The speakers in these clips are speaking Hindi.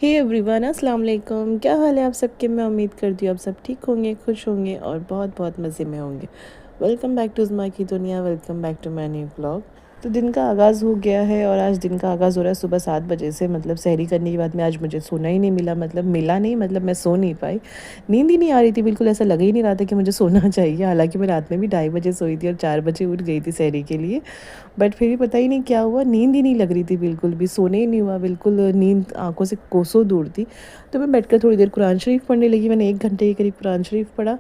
हे एवरीवन, अस्सलाम वालेकुम। क्या हाल है आप सबके। मैं उम्मीद करती हूँ आप सब ठीक होंगे, खुश होंगे और बहुत बहुत मज़े में होंगे। वेलकम बैक टू उज़मा की दुनिया, welcome back to my new vlog. तो दिन का आगाज़ हो गया है और आज दिन का आगाज़ हो रहा है सुबह 7 बजे से। मतलब सहरी करने के बाद में आज मुझे सोना ही नहीं मिला, मतलब मिला नहीं, मतलब मैं सो नहीं पाई। नींद ही नहीं आ रही थी, बिल्कुल ऐसा लग ही नहीं रहा था कि मुझे सोना चाहिए। हालांकि मैं रात में भी 2:30 बजे सोई थी और 4 बजे उठ गई थी सहरी के लिए। बट फिर भी पता ही नहीं क्या हुआ, नींद ही नहीं लग रही थी, बिल्कुल भी सोने ही नहीं हुआ, बिल्कुल नींद आंखों से कोसों दूर थी। तो मैं बैठकर थोड़ी देर कुरान शरीफ पढ़ने लगी। मैंने 1 घंटे के करीब कुरान शरीफ पढ़ा।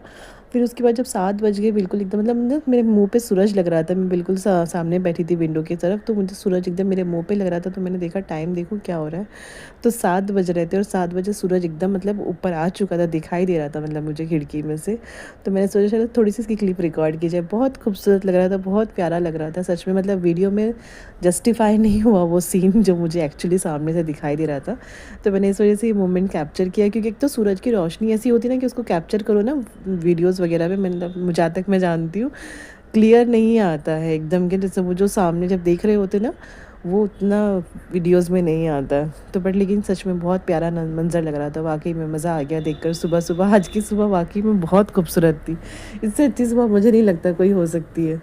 फिर उसके बाद जब 7 बज गए, बिल्कुल एकदम मतलब ना मेरे मुंह पे सूरज लग रहा था। मैं बिल्कुल सामने बैठी थी विंडो की तरफ, तो मुझे सूरज एकदम मेरे मुंह पे लग रहा था। तो मैंने देखा टाइम, देखो क्या हो रहा है। तो 7 बज रहे थे और 7 बजे सूरज एकदम मतलब ऊपर आ चुका था, दिखाई दे रहा था मतलब मुझे खिड़की में से। तो मैंने सोचा चलो थोड़ी सी इसकी क्लिप रिकॉर्ड की जाए। बहुत खूबसूरत लग रहा था, बहुत प्यारा लग रहा था सच में। मतलब वीडियो में जस्टिफाई नहीं हुआ वो सीन जो मुझे एक्चुअली सामने से दिखाई दे रहा था। तो मैंने इस वजह से ये मोमेंट कैप्चर किया, क्योंकि एक तो सूरज की रोशनी ऐसी होती है ना कि उसको कैप्चर करो ना वीडियोस वगैरह में, मतलब जहाँ तक मैं जानती हूँ क्लियर नहीं आता है एकदम के, जैसे वो जो सामने जब देख रहे होते ना वो उतना वीडियोस में नहीं आता। तो बट लेकिन सच में बहुत प्यारा मंजर लग रहा था, वाकई में मज़ा आ गया देखकर। सुबह सुबह आज की सुबह वाकई में बहुत खूबसूरत थी। इससे अच्छी सुबह मुझे नहीं लगता कोई हो सकती है।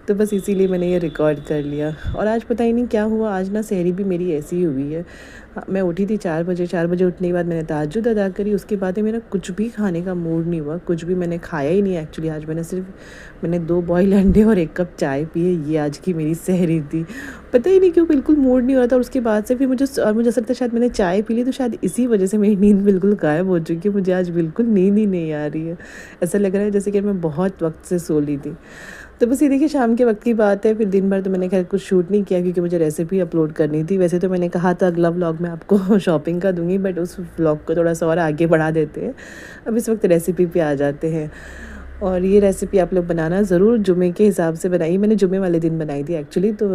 तो बस इसीलिए मैंने ये रिकॉर्ड कर लिया। और आज पता ही नहीं क्या हुआ, आज ना सहरी भी मेरी ऐसी ही हुई है। मैं उठी थी 4 बजे। 4 बजे उठने के बाद मैंने तहज्जुद अदा करी। उसके बाद ही मेरा कुछ भी खाने का मूड नहीं हुआ, कुछ भी मैंने खाया ही नहीं एक्चुअली। आज मैंने 2 बॉयल अंडे और 1 कप चाय पिए। ये आज की मेरी सहरी थी। पता ही नहीं क्यों बिल्कुल मूड नहीं हो रहा था। और उसके बाद से फिर मुझे ऐसा लगता है शायद मैंने चाय पी ली, तो शायद इसी वजह से मेरी नींद बिल्कुल गायब हो चुकी है। मुझे आज बिल्कुल नींद ही नहीं आ रही है। ऐसा लग रहा है जैसे कि मैं बहुत वक्त से सो ली थी। तो बस ये देखिए शाम के वक्त की बात है। फिर दिन भर तो मैंने खैर कुछ शूट नहीं किया, क्योंकि मुझे रेसिपी अपलोड करनी थी। वैसे तो मैंने कहा था अगला व्लॉग मैं आपको शॉपिंग का दूंगी, बट उस व्लॉग को थोड़ा सा और आगे बढ़ा देते हैं। अब इस वक्त रेसिपी पे आ जाते हैं। और ये रेसिपी आप लोग बनाना ज़रूर, जुमे के हिसाब से बनाई। मैंने जुमे वाले दिन बनाई थी एक्चुअली। तो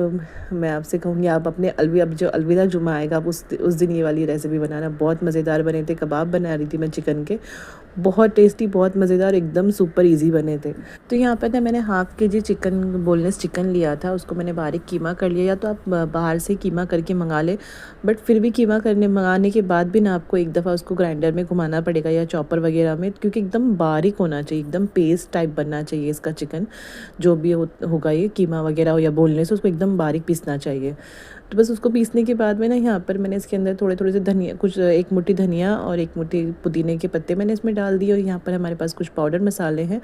मैं आपसे कहूँगी आप अपने अब जो अलविदा जुमा आएगा आप उस दिन ये वाली रेसिपी बनाना। बहुत मज़ेदार बने थे। कबाब बना रही थी मैं चिकन के, बहुत टेस्टी, बहुत मज़ेदार, एकदम सुपर इजी बने थे। तो यहाँ पर ना मैंने हाफ़ के जी चिकन, बोनलेस चिकन लिया था। उसको मैंने बारीक कीमा कर लिया। या तो आप बाहर से कीमा करके मंगा ले, बट फिर भी कीमा मंगाने के बाद भी ना आपको एक दफ़ा उसको ग्राइंडर में घुमाना पड़ेगा या चॉपर वगैरह में, क्योंकि एकदम बारीक होना चाहिए, एकदम पेस्ट टाइप बनना चाहिए इसका चिकन। जो भी होगा ये कीमा वगैरह हो या बोनलेस, उसको एकदम बारीक पीसना चाहिए। तो बस उसको पीसने के बाद में ना यहाँ पर मैंने इसके अंदर थोड़े थोड़े से धनिया, कुछ 1 मुट्ठी धनिया और 1 मुट्ठी पुदीने के पत्ते मैंने इसमें डाल दिए। और यहाँ पर हमारे पास कुछ पाउडर मसाले हैं,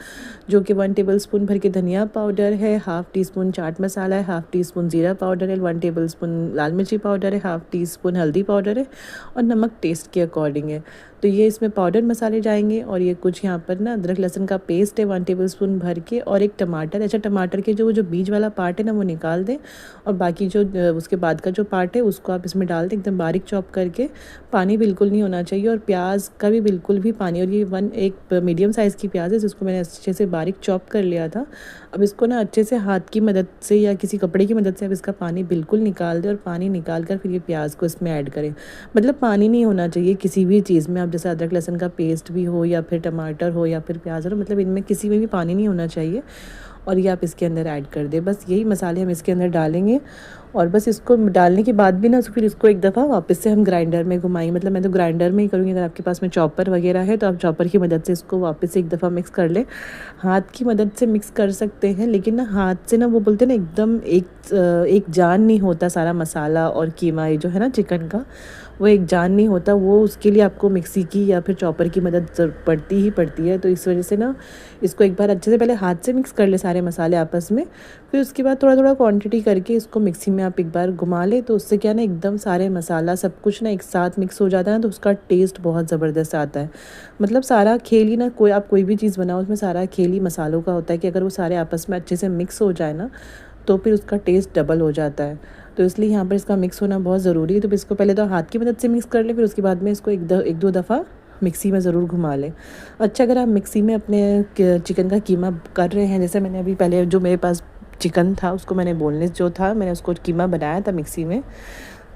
जो कि 1 टेबलस्पून भर के धनिया पाउडर है, half tea spoon chaat masala है, हाफ़ टी स्पून ज़ीरा पाउडर है, 1 टेबलस्पून लाल मिर्ची पाउडर है, हाफ़ टी स्पून हल्दी पाउडर है और नमक टेस्ट के अकॉर्डिंग है। तो ये इसमें पाउडर मसाले जाएंगे। और ये कुछ यहाँ पर ना अदरक लहसुन का पेस्ट है 1 टेबलस्पून भर के, और एक टमाटर। अच्छा, टमाटर के जो बीज वाला पार्ट है ना वो निकाल दें, और बाकी जो उसके बाद का जो पार्ट है उसको आप इसमें डाल दें एकदम बारीक चॉप करके। पानी बिल्कुल नहीं होना चाहिए, और प्याज का भी बिल्कुल भी पानी। और ये एक मीडियम साइज़ की प्याज है जिसको मैंने अच्छे से बारीक चॉप कर लिया था। अब इसको ना अच्छे से हाथ की मदद से या किसी कपड़े की मदद से अब इसका पानी बिल्कुल निकाल दें, और पानी निकाल कर फिर ये प्याज को इसमें ऐड करें। मतलब पानी नहीं होना चाहिए किसी भी चीज़ में। आप जैसे अदरक लहसुन का पेस्ट भी हो या फिर टमाटर हो या फिर प्याज हो, मतलब इनमें किसी में भी पानी नहीं होना चाहिए। और ये आप इसके अंदर ऐड कर दें। बस यही मसाले हम इसके अंदर डालेंगे। और बस इसको डालने के बाद भी ना फिर इसको एक दफ़ा वापस से हम ग्राइंडर में घुमाएंगे। मतलब मैं तो ग्राइंडर में ही करूँगी। अगर आपके पास में चॉपर वगैरह है तो आप चॉपर की मदद से इसको वापस से एक दफ़ा मिक्स कर लें। हाथ की मदद से मिक्स कर सकते हैं, लेकिन ना हाथ से ना वो बोलते हैं ना एकदम एक जान नहीं होता सारा मसाला और कीमा, ये जो है ना चिकन का, वो एक जान नहीं होता। वो उसके लिए आपको मिक्सी की या फिर चॉपर की मदद पड़ती ही पड़ती है। तो इस वजह से ना इसको एक बार अच्छे से पहले हाथ से मिक्स कर ले सारे मसाले आपस में। फिर उसके बाद थोड़ा थोड़ा क्वांटिटी करके इसको मिक्सी में आप एक बार घुमा ले। तो उससे क्या ना एकदम सारे मसाला सब कुछ ना एक साथ मिक्स हो जाता है ना, तो उसका टेस्ट बहुत ज़बरदस्त आता है। मतलब सारा खेल ही ना, कोई भी चीज़ बनाओ उसमें सारा खेल ही मसालों का होता है, कि अगर वो सारे आपस में अच्छे से मिक्स हो जाए ना तो फिर उसका टेस्ट डबल हो जाता है। तो इसलिए यहाँ पर इसका मिक्स होना बहुत ज़रूरी है। तो इसको पहले तो हाथ की मदद से मिक्स कर लें, फिर उसके बाद में इसको एक दो दफ़ा मिक्सी में ज़रूर घुमा लें। अच्छा, अगर आप मिक्सी में अपने चिकन का कीमा कर रहे हैं, जैसे मैंने अभी पहले जो मेरे पास चिकन था उसको मैंने बोनलेस जो था मैंने उसको कीमा बनाया था मिक्सी में।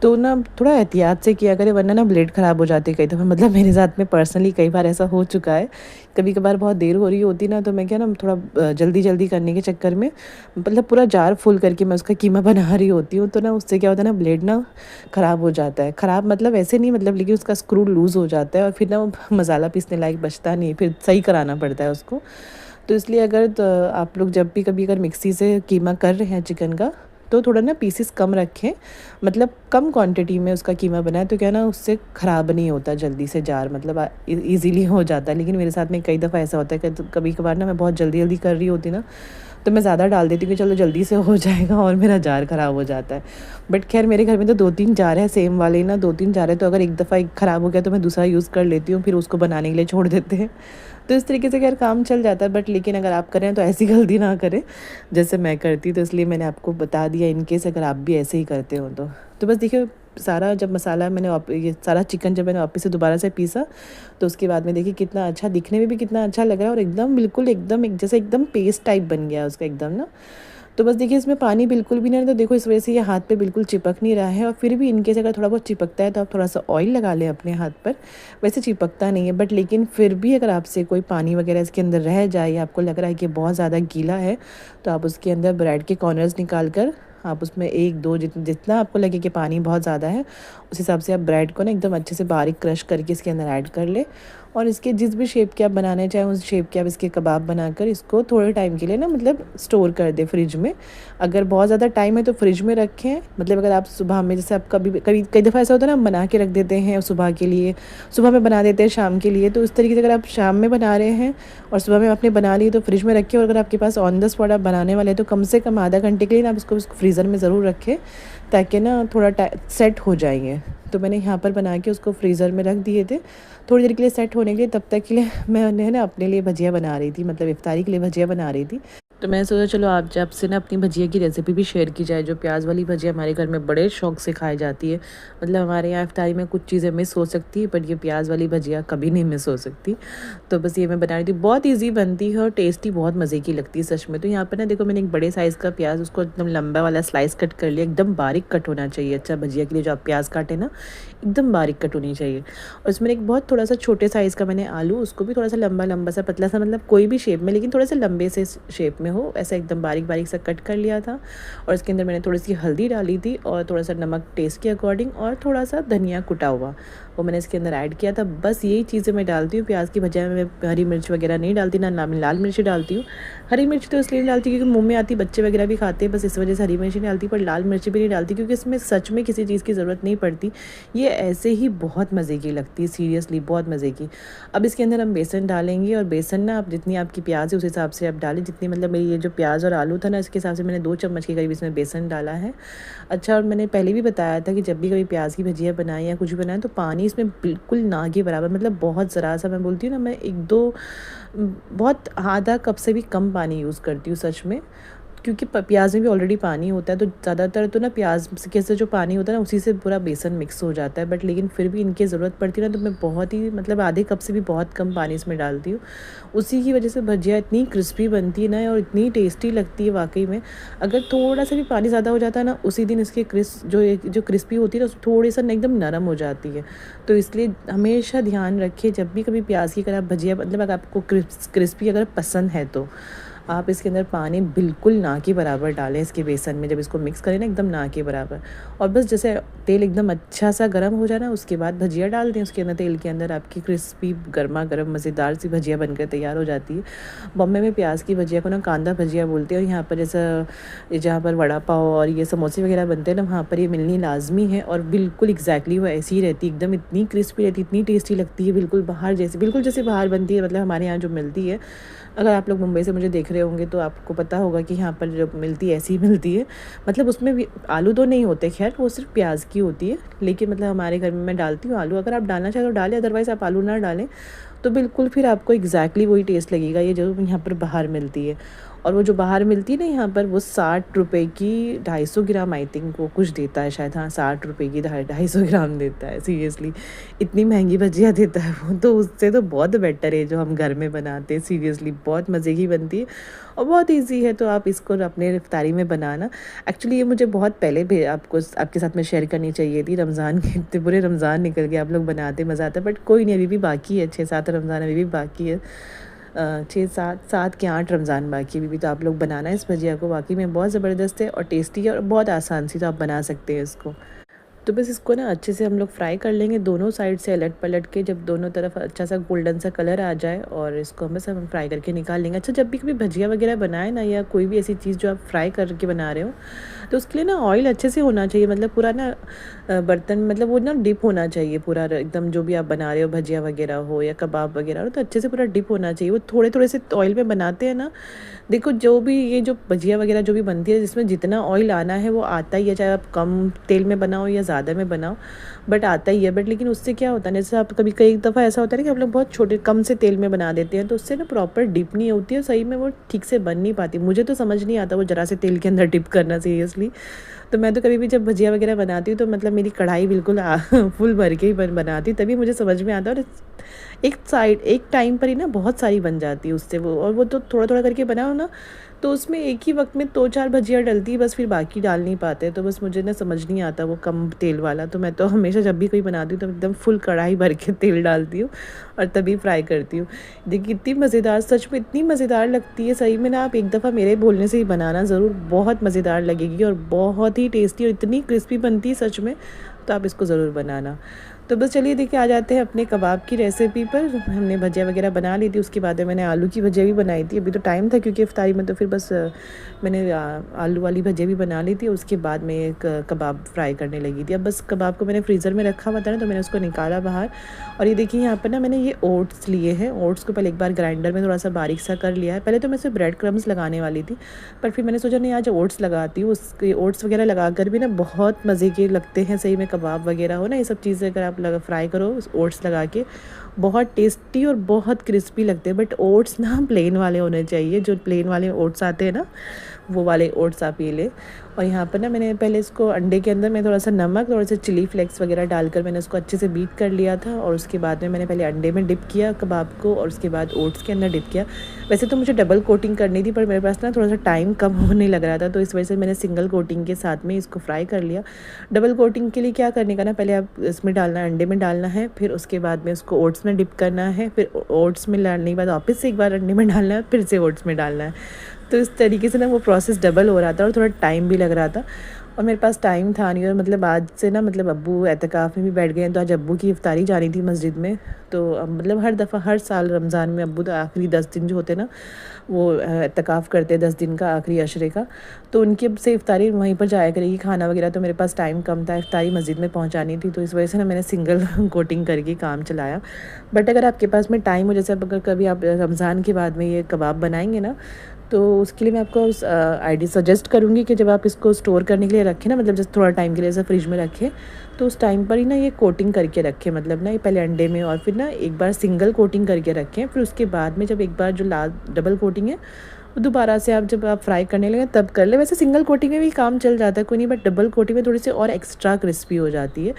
तो ना थोड़ा एहतियात से किया करें, वरना ना ब्लेड ख़राब हो जाती है कई दफ़ा। मतलब मेरे साथ में पर्सनली कई बार ऐसा हो चुका है। कभी कभार बहुत देर हो रही होती ना, तो मैं क्या ना थोड़ा जल्दी जल्दी करने के चक्कर में मतलब पूरा जार फुल करके मैं उसका कीमा बना रही होती हूँ, तो ना उससे क्या होता है ना, ब्लेड ना ख़राब हो जाता है। ख़राब मतलब ऐसे नहीं, मतलब लेकिन उसका स्क्रू लूज़ हो जाता है और फिर ना वो मसाला पीसने लायक बचता नहीं, फिर सही कराना पड़ता है उसको। तो इसलिए अगर आप लोग जब भी कभी अगर मिक्सी से कीमा कर रहे हैं चिकन का, तो थोड़ा ना पीसेस कम रखें, मतलब कम क्वांटिटी में उसका कीमा बनाए, तो क्या ना उससे ख़राब नहीं होता जल्दी से जार, मतलब ईज़िली हो जाता है। लेकिन मेरे साथ में कई दफ़ा ऐसा होता है कि कभी कभार ना मैं बहुत जल्दी जल्दी कर रही होती ना, तो मैं ज़्यादा डाल देती हूँ कि चलो जल्दी से हो जाएगा, और मेरा जार ख़राब हो जाता है। बट खैर मेरे घर में तो 2-3 जार है सेम वाले ना, 2-3 जार है, तो अगर एक दफ़ा एक ख़राब हो गया तो मैं दूसरा यूज़ कर लेती हूँ, फिर उसको बनाने के लिए छोड़ देते हैं। तो इस तरीके से खैर काम चल जाता है। बट लेकिन अगर आप करें तो ऐसी गलती ना करें जैसे मैं करती, तो इसलिए मैंने आपको बता दिया, इन केस अगर आप भी ऐसे ही करते हो तो बस देखिए, सारा जब मसाला मैंने ये सारा चिकन जब मैंने वापस से दोबारा से पीसा, तो उसके बाद में देखिए कितना अच्छा दिखने में भी कितना अच्छा लग रहा है, और एकदम बिल्कुल एकदम एक जैसे एकदम पेस्ट टाइप बन गया है उसका एकदम ना। तो बस देखिए इसमें पानी बिल्कुल भी नहीं है, तो देखो इस वजह से ये हाथ पे बिल्कुल चिपक नहीं रहा है। और फिर भी इनकेस अगर थोड़ा बहुत चिपकता है तो आप थोड़ा सा ऑयल लगा लें अपने हाथ पर। वैसे चिपकता नहीं है, बट लेकिन फिर भी अगर आपसे कोई पानी वगैरह इसके अंदर रह जाए, या आपको लग रहा है कि बहुत ज़्यादा गीला है, तो आप उसके अंदर ब्रेड के कॉर्नर्स निकाल कर आप उसमें 1-2 जितना आपको लगे कि पानी बहुत ज़्यादा है, उस हिसाब से आप ब्रेड को ना एकदम अच्छे से बारीक क्रश करके इसके अंदर ऐड कर ले। और इसके जिस भी शेप के आप बनाने चाहें उस शेप के आप इसके कबाब बनाकर इसको थोड़े टाइम के लिए ना मतलब स्टोर कर दें फ्रिज में। अगर बहुत ज़्यादा टाइम है तो फ्रिज में रखें, मतलब अगर आप सुबह में, जैसे आप कभी कभी कई दफ़ा ऐसा होता है ना, हम बना के रख देते हैं सुबह के लिए, सुबह में बना देते हैं शाम के लिए, तो इस तरीके से अगर आप शाम में बना रहे हैं और सुबह में आपने बना ली तो फ्रिज में रखें। और अगर आपके पास ऑन द स्पॉट आप बनाने वाले हैं तो कम से कम आधा घंटे के लिए ना आप इसको फ्रीज़र में ज़रूर रखें, ताकि ना थोड़ा सेट हो जाएंगे। तो मैंने यहाँ पर बना के उसको फ्रीज़र में रख दिए थे थोड़ी देर के लिए सेट होने के लिए। तब तक के लिए मैंने ना अपने लिए भजिया बना रही थी, मतलब इफ्तारी के लिए भजिया बना रही थी। तो मैंने सोचा चलो आप जब से ना अपनी भजिया की रेसिपी भी शेयर की जाए। जो प्याज वाली भजिया हमारे घर में बड़े शौक से खाई जाती है, मतलब हमारे यहाँ इफ्तारी में कुछ चीज़ें मिस हो सकती है, बट ये प्याज वाली भजिया कभी नहीं मिस हो सकती। तो बस ये मैं बना रही थी, बहुत ईजी बनती है और टेस्टी बहुत मज़े की लगती है सच में। तो यहाँ पर ना देखो, मैंने एक बड़े साइज़ का प्याज, उसको एकदम लंबा वाला स्लाइस कट कर लिया, एकदम बारीक कट होना चाहिए। अच्छा, भजिया के लिए जो आप प्याज काटे ना, एकदम बारीक कट होनी चाहिए। और इसमें एक बहुत थोड़ा सा छोटे साइज़ का मैंने आलू, उसको भी थोड़ा सा लंबा लंबा सा पतला सा, मतलब कोई भी शेप में, लेकिन थोड़े से लंबे से शेप में हो, ऐसा एकदम बारीक बारीक सा कट कर लिया था। और इसके अंदर मैंने थोड़ी सी हल्दी डाली थी और थोड़ा सा नमक टेस्ट के अकॉर्डिंग, और थोड़ा सा धनिया कुटा हुआ वो मैंने इसके अंदर ऐड किया था। बस यही चीज़ें मैं डालती हूँ प्याज की भजिया में। मैं हरी मिर्च वगैरह नहीं डालती, ना मैं लाल मिर्च डालती हूँ। हरी मिर्च तो इसलिए नहीं डालती क्योंकि मुंह में आती, बच्चे वगैरह भी खाते हैं, बस इस वजह से हरी मिर्च नहीं डालती। पर लाल मिर्च भी नहीं डालती क्योंकि इसमें सच में किसी चीज़ की ज़रूरत नहीं पड़ती, ये ऐसे ही बहुत मज़े की लगती है, सीरियसली बहुत मज़े की। अब इसके अंदर हम बेसन डालेंगे, और बेसन ना आप जितनी आपकी प्याज है उस हिसाब से आप डालें, जितनी मतलब मेरी ये जो प्याज और आलू था ना, इसके हिसाब से मैंने 2 चम्मच के करीब इसमें बेसन डाला है। अच्छा, और मैंने पहले भी बताया था कि जब भी कभी प्याज की भजिया बनाएं या कुछ भी बनाएं तो पानी इसमें बिल्कुल ना के बराबर, मतलब बहुत ज़रा सा, मैं बोलती हूँ ना, मैं 1-2 बहुत आधा कप से भी कम पानी यूज़ करती हूँ सच में, क्योंकि प्याज में भी ऑलरेडी पानी होता है। तो ज़्यादातर तो ना प्याज के से जो पानी होता है ना, उसी से पूरा बेसन मिक्स हो जाता है। बट लेकिन फिर भी इनकी ज़रूरत पड़ती है ना, तो मैं बहुत ही, मतलब आधे कप से भी बहुत कम पानी इसमें डालती हूँ। उसी की वजह से भजिया इतनी क्रिस्पी बनती है ना, और इतनी टेस्टी लगती है वाकई में। अगर थोड़ा सा भी पानी ज़्यादा हो जाता है ना, उसी दिन इसके जो क्रिस्पी होती है ना, थोड़ी सा एकदम नरम हो जाती है। तो इसलिए हमेशा ध्यान रखिए, जब भी कभी प्याज की अगर आप भजिया, मतलब अगर आपको क्रिस्पी अगर पसंद है तो आप इसके अंदर पानी बिल्कुल ना के बराबर डालें इसके बेसन में। जब इसको मिक्स करें ना, एकदम ना के बराबर। और बस जैसे तेल एकदम अच्छा सा गर्म हो जाए ना, उसके बाद भजिया डाल दें उसके अंदर, तेल के अंदर आपकी क्रिस्पी गर्मा गर्म मज़ेदार सी भजिया बनकर तैयार हो जाती है। बॉम्बे में प्याज की भजिया को ना कांदा भजिया बोलते हैं, और यहाँ पर जैसा जहाँ पर वड़ा पाव और ये समोसे वगैरह बनते हैं ना, वहाँ पर ये मिलनी लाजमी है। और बिल्कुल एग्जैक्टली वो ऐसी ही रहती है, एकदम इतनी क्रिस्पी रहती है, इतनी टेस्टी लगती है, बिल्कुल बाहर जैसे, बिल्कुल जैसे बाहर बनती है, मतलब हमारे यहाँ जो मिलती है। अगर आप लोग मुंबई से मुझे देख रहे होंगे तो आपको पता होगा कि यहाँ पर जो मिलती है ऐसी ही मिलती है। मतलब उसमें भी आलू तो नहीं होते, खैर वो सिर्फ प्याज की होती है, लेकिन मतलब हमारे घर में मैं डालती हूँ आलू। अगर आप डालना चाहें तो डालें, अदरवाइज़ आप आलू ना डालें, तो बिल्कुल फिर आपको एग्जैक्टली वही टेस्ट लगेगा ये जो यहाँ पर बाहर मिलती है। और वो जो बाहर मिलती है ना यहाँ पर, वो 60 रुपये की 250 ग्राम, आई थिंक वो कुछ देता है शायद, हाँ 60 रुपये की 250 ग्राम देता है। सीरियसली इतनी महंगी भजिया देता है वो, तो उससे तो बहुत बेटर है जो हम घर में बनाते हैं। सीरियसली बहुत मज़े की बनती है। और बहुत ईजी है, तो आप इसको अपने इफ्तारी में बनाना। एक्चुअली ये मुझे बहुत पहले भी आपको आपके साथ में शेयर करनी चाहिए थी। रमज़ान के इतने बुरे रमज़ान निकल गए, आप लोग बनाते मज़ा आता है, बट कोई नहीं, अभी भी बाकी है, 6-7 रमज़ान अभी भी बाकी है। 6-7 के 8 रमज़ान बाकी अभी भी, तो आप लोग बनाना इस भजिया को, वाकई में बहुत ज़बरदस्त है और टेस्टी है और बहुत आसान सी, तो आप बना सकते हैं इसको। तो बस इसको ना अच्छे से हम लोग फ्राई कर लेंगे दोनों साइड से अलट पलट के, जब दोनों तरफ अच्छा सा गोल्डन सा कलर आ जाए, और इसको हम फ्राई करके निकाल लेंगे। अच्छा, जब भी कभी भजिया वगैरह बनाए ना, या कोई भी ऐसी चीज़ जो आप फ्राई करके बना रहे हो, तो उसके लिए ना ऑयल अच्छे से होना चाहिए, मतलब पूरा ना बर्तन, मतलब वो ना डिप होना चाहिए पूरा एकदम, जो भी आप बना रहे हो भजिया वगैरह हो या कबाब वगैरह हो, तो अच्छे से पूरा डिप होना चाहिए। वो थोड़े थोड़े से ऑयल में बनाते हैं ना, देखो जो भी ये जो भजिया वगैरह जो भी बनती है, जिसमें जितना ऑयल आना है वो आता ही है, चाहे आप कम तेल में बनाओ या ज़्यादा में बनाओ, बट आता ही है। बट लेकिन उससे क्या होता है ना, जैसे आप कभी कई दफ़ा ऐसा होता है ना कि हम लोग बहुत छोटे कम से तेल में बना देते हैं, तो उससे ना प्रॉपर डिप नहीं होती है, सही में वो ठीक से बन नहीं पाती। मुझे तो समझ नहीं आता वो ज़रा से तेल के अंदर डिप करना सीरियसली। तो मैं तो कभी भी जब भजिया वगैरह बनाती हूँ, तो मतलब मेरी कढ़ाई बिल्कुल फुल भर के ही बनाती हूँ, तभी मुझे समझ में आता है। और एक साइड एक टाइम पर ही ना बहुत सारी बन जाती है उससे वो, और वो तो थोड़ा थोड़ा करके बनाओ ना, तो उसमें एक ही वक्त में 2-4 भजिया डलती है बस, फिर बाकी डाल नहीं पाते। तो बस मुझे ना समझ नहीं आता वो कम तेल वाला, तो मैं तो हमेशा जब भी कोई बनाती हूँ तो एकदम फुल कढ़ाई भर के तेल डालती हूँ और तभी फ्राई करती हूँ। देखिए इतनी मज़ेदार, सच में इतनी मज़ेदार लगती है, सही में ना आप एक दफ़ा मेरे बोलने से ही बनाना ज़रूर, बहुत मज़ेदार लगेगी और बहुत ही टेस्टी और इतनी क्रिस्पी बनती है सच में, तो आप इसको ज़रूर बनाना। तो बस चलिए देखिए आ जाते हैं अपने कबाब की रेसिपी पर। हमने भजिया वगैरह बना ली थी, उसके बाद में मैंने आलू की भजिया भी बनाई थी। अभी तो टाइम था क्योंकि इफ्तारी में, तो फिर बस मैंने आलू वाली भजिया भी बना ली थी। उसके बाद में एक कबाब फ्राई करने लगी थी। अब बस कबाब को मैंने फ्रीज़र में रखा हुआ था ना, तो मैंने उसको निकाला बाहर। और ये देखिए यहाँ पर ना मैंने ये ओट्स लिए हैं। ओट्स को पहले एक बार ग्राइंडर में थोड़ा सा बारीक सा कर लिया है। पहले तो मैं सिर्फ ब्रेड क्रम्स लगाने वाली थी, पर फिर मैंने सोचा नहीं, आज ओट्स लगाती हूँ। उसके ओट्स वगैरह लगा कर भी ना बहुत मज़े के लगते हैं, सही में कबाब वगैरह हो ना, ये सब चीज़ें अगर आप फ्राई करो ओट्स लगा के, बहुत टेस्टी और बहुत क्रिस्पी लगते हैं। बट ओट्स ना प्लेन वाले होने चाहिए, जो प्लेन वाले ओट्स आते हैं ना, वो वाले ओट्स आप ये ले। और यहाँ पर ना मैंने पहले इसको अंडे के अंदर मैं थोड़ा सा नमक, थोड़ा सा चिली फ्लेक्स वगैरह डालकर मैंने उसको अच्छे से बीट कर लिया था। और उसके बाद में मैंने पहले अंडे में डिप किया कबाब को, और उसके बाद ओट्स के अंदर डिप किया। वैसे तो मुझे डबल कोटिंग करनी थी, पर मेरे पास ना थोड़ा सा टाइम कम होने लग रहा था, तो इस वजह से मैंने सिंगल कोटिंग के साथ में इसको फ्राई कर लिया। डबल कोटिंग के लिए क्या करने का ना, पहले आप इसमें डालना है, अंडे में डालना है, फिर उसके बाद में उसको ओट्स में डिप करना है, फिर ओट्स में डालने के बाद वापस से एक बार अंडे में डालना है, फिर से ओट्स में डालना है। तो इस तरीके से ना वो प्रोसेस डबल हो रहा था और थोड़ा टाइम भी लग रहा था, और मेरे पास टाइम था नहीं। और मतलब आज से ना, मतलब अब्बू एतकाफ़ में भी बैठ गए हैं, तो आज अब्बू की इफ्तारी जानी थी मस्जिद में। तो अब मतलब हर दफ़ा हर साल रमज़ान में अब्बू तो आखिरी 10 दिन जो होते ना, वो एतकाफ़ करते हैं 10 दिन का, आखिरी अशरे का, तो उनकी अब से इफ्तारी वहीं पर जाया करेगी, खाना वगैरह। तो मेरे पास टाइम कम था, इफ्तारी मस्जिद में पहुंचानी थी, तो इस वजह से ना मैंने सिंगल कोटिंग करके काम चलाया। बट अगर आपके पास में टाइम हो, जैसे अगर कभी आप रमज़ान के बाद में ये कबाब बनाएंगे ना, तो उसके लिए मैं आपको उस आईडी सजेस्ट करूँगी कि जब आप इसको स्टोर करने के लिए रखें ना, मतलब जैसे थोड़ा टाइम के लिए ऐसा फ्रिज में रखें, तो उस टाइम पर ही ना ये कोटिंग करके रखें, मतलब ना ये पहले अंडे में, और फिर ना एक बार सिंगल कोटिंग करके रखें। फिर उसके बाद में जब एक बार जो डबल कोटिंग है, वो दोबारा से आप जब आप फ्राई करने लगे तब कर ले। वैसे सिंगल कोटिंग में भी काम चल जाता है, कोई नहीं, बट डबल कोटिंग में थोड़ी सी और एक्स्ट्रा क्रिस्पी हो जाती है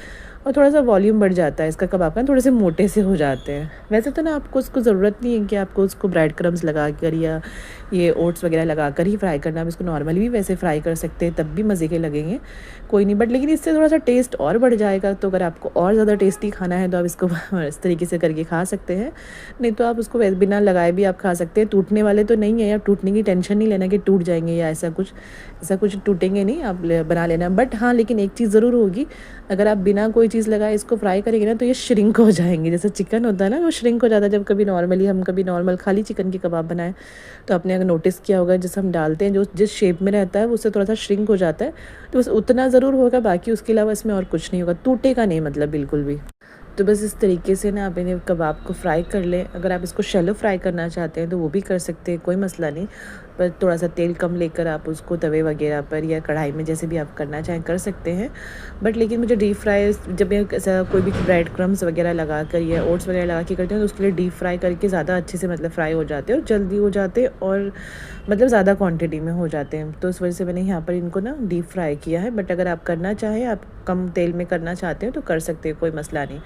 और थोड़ा सा वॉल्यूम बढ़ जाता है इसका कबाब का, थोड़े से मोटे से हो जाते हैं। वैसे तो ना आपको उसको ज़रूरत नहीं है कि आपको उसको ब्रेड क्रम्स लगा कर या ये ओट्स वगैरह लगा कर ही फ्राई करना, आप इसको नॉर्मली भी वैसे फ्राई कर सकते हैं, तब भी मज़े के लगेंगे, कोई नहीं। बट लेकिन इससे थोड़ा सा टेस्ट और बढ़ जाएगा, तो अगर आपको और ज़्यादा टेस्टी खाना है तो आप इसको इस तरीके से करके खा सकते हैं। नहीं तो आप उसको बिना लगाए भी आप खा सकते हैं। टूटने वाले तो नहीं है, या टूटने की टेंशन नहीं लेना कि टूट जाएंगे या ऐसा कुछ टूटेंगे नहीं, आप बना लेना। बट हाँ, लेकिन एक चीज़ ज़रूर होगी, अगर आप बिना कोई चीज़ लगाए इसको फ्राई करेंगे ना, तो ये श्रिंक हो जाएंगे। जैसे चिकन होता है ना, वो श्रिंक हो जाता है। जब कभी नॉर्मली हम कभी नॉर्मल खाली चिकन के कबाब बनाएं, तो आपने अगर नोटिस किया होगा, जैसे हम डालते हैं जो जिस शेप में रहता है, उससे थोड़ा सा श्रिंक हो जाता है, तो बस उतना ज़रूर होगा, बाकी उसके अलावा इसमें और कुछ नहीं होगा, टूटेगा नहीं मतलब बिल्कुल भी। तो बस इस तरीके से ना आप इन्हें कबाब को फ्राई कर लें। अगर आप इसको शैलो फ्राई करना चाहते हैं तो वो भी कर सकते हैं, कोई मसला नहीं। पर थोड़ा सा तेल कम लेकर आप उसको तवे वगैरह पर या कढ़ाई में, जैसे भी आप करना चाहें कर सकते हैं। बट लेकिन मुझे डीप फ्राई, जब मैं ऐसा कोई भी ब्रेड क्रम्स वगैरह लगा कर या ओट्स वगैरह लगा के करते हैं, तो उसके लिए डीप फ्राई करके ज़्यादा अच्छे से मतलब फ्राई हो जाते हैं और जल्दी हो जाते हैं, और मतलब ज़्यादा क्वांटिटी में हो जाते हैं। तो इस वजह से मैंने यहाँ पर इनको ना डीप फ्राई किया है। बट अगर आप करना चाहें, आप कम तेल में करना चाहते हो तो कर सकते हैं, कोई मसला नहीं।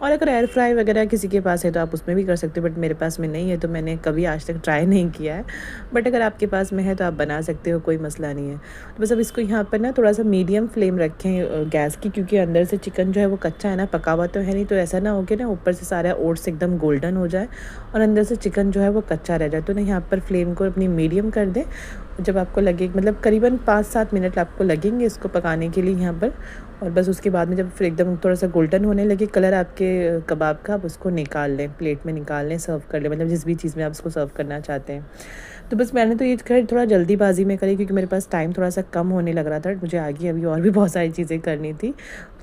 और अगर एयर फ्राई वगैरह किसी के पास है तो आप उसमें भी कर सकते हो, बट मेरे पास में नहीं है, तो मैंने कभी आज तक ट्राई नहीं किया है। बट अगर आप आपके पास में है तो आप बना सकते हो, कोई मसला नहीं है। तो बस अब इसको यहाँ पर ना थोड़ा सा मीडियम फ्लेम रखें गैस की, क्योंकि अंदर से चिकन जो है वो कच्चा है ना, पका हुआ तो है नहीं, तो ऐसा ना हो कि ना ऊपर से सारा ओट्स एकदम गोल्डन हो जाए और अंदर से चिकन जो है वो कच्चा रह जाए। तो ना यहाँ पर फ्लेम को अपनी मीडियम कर दें। जब आपको लगे मतलब करीबन 5-7 मिनट आपको लगेंगे इसको पकाने के लिए यहाँ पर, और बस उसके बाद में जब फिर एकदम थोड़ा सा गोल्डन होने लगे कलर आपके कबाब का, आप उसको निकाल लें, प्लेट में निकाल लें, सर्व कर लें, मतलब जिस भी चीज़ में आप उसको सर्व करना चाहते हैं। तो बस मैंने तो ये खैर थोड़ा जल्दीबाजी में करी, क्योंकि मेरे पास टाइम थोड़ा सा कम होने लग रहा था, मुझे आगे अभी और भी बहुत सारी चीज़ें करनी थी।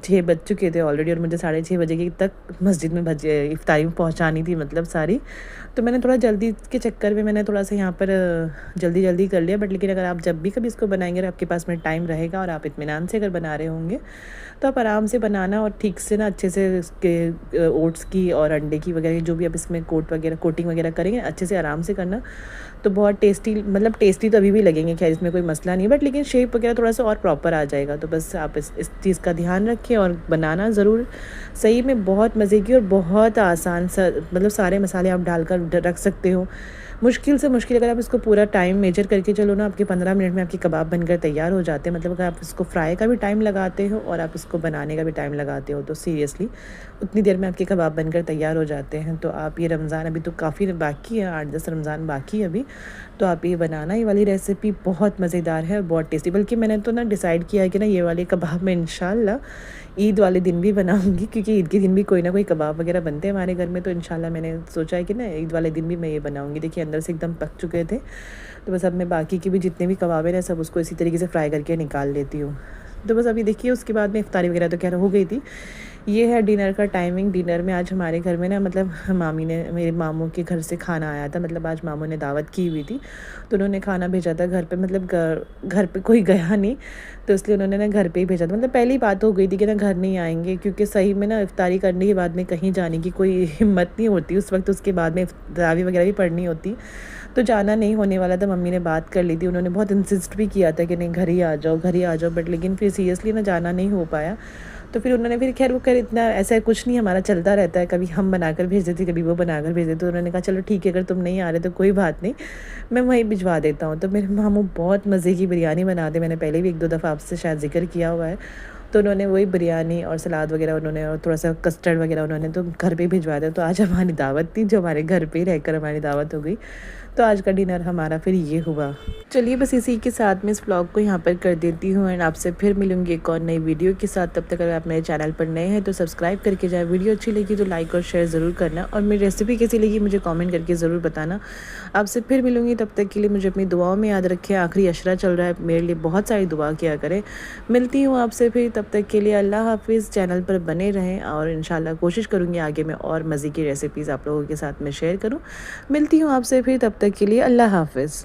6 बज चुके थे ऑलरेडी और मुझे 6:30 बजे की तक मस्जिद में इफ्तारी में पहुँचानी थी मतलब सारी। तो मैंने थोड़ा जल्दी के चक्कर में मैंने थोड़ा सा यहाँ पर जल्दी कर लिया। बट लेकिन अगर आप जब भी कभी इसको बनाएंगे और आपके पास में टाइम रहेगा और आप इत्मीनान से अगर बना रहे होंगे, तो आप आराम से बनाना और ठीक से ना अच्छे से इसके ओट्स की और अंडे की वगैरह जो भी आप इसमें कोटिंग वगैरह करेंगे अच्छे से आराम से करना, तो बहुत टेस्टी, मतलब टेस्टी तो अभी भी लगेंगे, खैर इसमें कोई मसला नहीं है, बट लेकिन शेप वगैरह थोड़ा सा और प्रॉपर आ जाएगा। तो बस आप इस चीज़ का ध्यान रखें और बनाना ज़रूर। सही में बहुत मज़े की और बहुत आसान सा, मतलब सारे मसाले आप डालकर रख सकते हो। मुश्किल से मुश्किल अगर आप इसको पूरा टाइम मेजर करके चलो ना, आपके 15 मिनट में आपके कबाब बनकर तैयार हो जाते हैं। मतलब अगर आप इसको फ्राई का भी टाइम लगाते हो और आप इसको बनाने का भी टाइम लगाते हो, तो सीरियसली उतनी देर में आपके कबाब बनकर तैयार हो जाते हैं। तो आप ये रमज़ान अभी तो काफ़ी बाकी है, 8-10 रमज़ान बाकी है अभी, तो आप ये बनाना। ये वाली रेसिपी बहुत मज़ेदार है और बहुत टेस्टी, बल्कि मैंने तो ना डिसाइड किया है कि ना ये वाले कबाब मैं इंशाल्लाह ईद वाले दिन भी बनाऊंगी, क्योंकि ईद के दिन भी कोई ना कोई कबाब वगैरह बनते हैं हमारे घर में। तो इंशाल्लाह मैंने सोचा है कि ना ईद वाले दिन भी मैं ये बनाऊंगी। देखिए अंदर से एकदम पक चुके थे, तो बस अब मैं बाकी के भी जितने भी कबाब हैं सब उसको इसी तरीके से फ्राई करके निकाल लेती हूँ। तो बस अभी देखिए उसके बाद में इफ्तारी वगैरह तो खैर हो गई थी। ये है डिनर का टाइमिंग। डिनर में आज हमारे घर में ना, मतलब मामी ने, मेरे मामू के घर से खाना आया था, मतलब आज मामू ने दावत की हुई थी, तो उन्होंने खाना भेजा था घर पे। मतलब घर पे कोई गया नहीं, तो इसलिए उन्होंने ना घर पे ही भेजा था। मतलब पहली बात हो गई थी कि ना घर नहीं आएंगे, क्योंकि सही में ना इफ्तारी करने के बाद में कहीं जाने की कोई हिम्मत नहीं होती उस वक्त। उसके बाद में तरावी वगैरह भी पढ़नी होती, तो जाना नहीं होने वाला था। मम्मी ने बात कर ली थी, उन्होंने बहुत इंसिस्ट भी किया था कि नहीं घर ही आ जाओ, घर ही आ जाओ, बट लेकिन फिर सीरियसली ना जाना नहीं हो पाया। तो फिर उन्होंने फिर खैर वो कर, इतना ऐसा कुछ नहीं, हमारा चलता रहता है, कभी हम बनाकर भेज देते, कभी वो बनाकर भेज देते। तो उन्होंने कहा चलो ठीक है, अगर तुम नहीं आ रहे तो कोई बात नहीं, मैं वहीं भिजवा देता हूँ। तो मेरे मामू बहुत मज़े की बिरयानी बनाते, मैंने पहले भी 1-2 दफ़ा आपसे शायद जिक्र किया हुआ है। तो उन्होंने वही बिरयानी और सलाद वगैरह उन्होंने, और थोड़ा सा कस्टर्ड वगैरह उन्होंने तो घर पे ही भिजवा दिया। तो आज हमारी दावत थी, जो हमारे घर पे ही रहकर हमारी दावत हो गई। तो आज का डिनर हमारा फिर ये हुआ। चलिए बस इसी के साथ में इस व्लॉग को यहाँ पर कर देती हूँ, एंड आपसे फिर मिलूंगी एक और नई वीडियो के साथ। तब तक अगर आप मेरे चैनल पर नए हैं तो सब्सक्राइब करके जाए, वीडियो अच्छी लगी तो लाइक और शेयर ज़रूर करना, और मेरी रेसिपी कैसी लगी मुझे कमेंट करके ज़रूर बताना। आपसे फिर मिलूंगी, तब तक के लिए मुझे अपनी दुआओं में याद रखें। आखिरी अशरा चल रहा है, मेरे लिए बहुत सारी दुआ किया करें। मिलती हूँ आपसे फिर, तब तक के लिए अल्लाह हाफिज़। चैनल पर बने रहें और इंशाल्लाह कोशिश करूँगी आगे मैं और मज़े की रेसिपीज़ आप लोगों के साथ में शेयर करूँ। मिलती हूँ आपसे फिर, तब तक के लिए अल्लाह हाफिज़।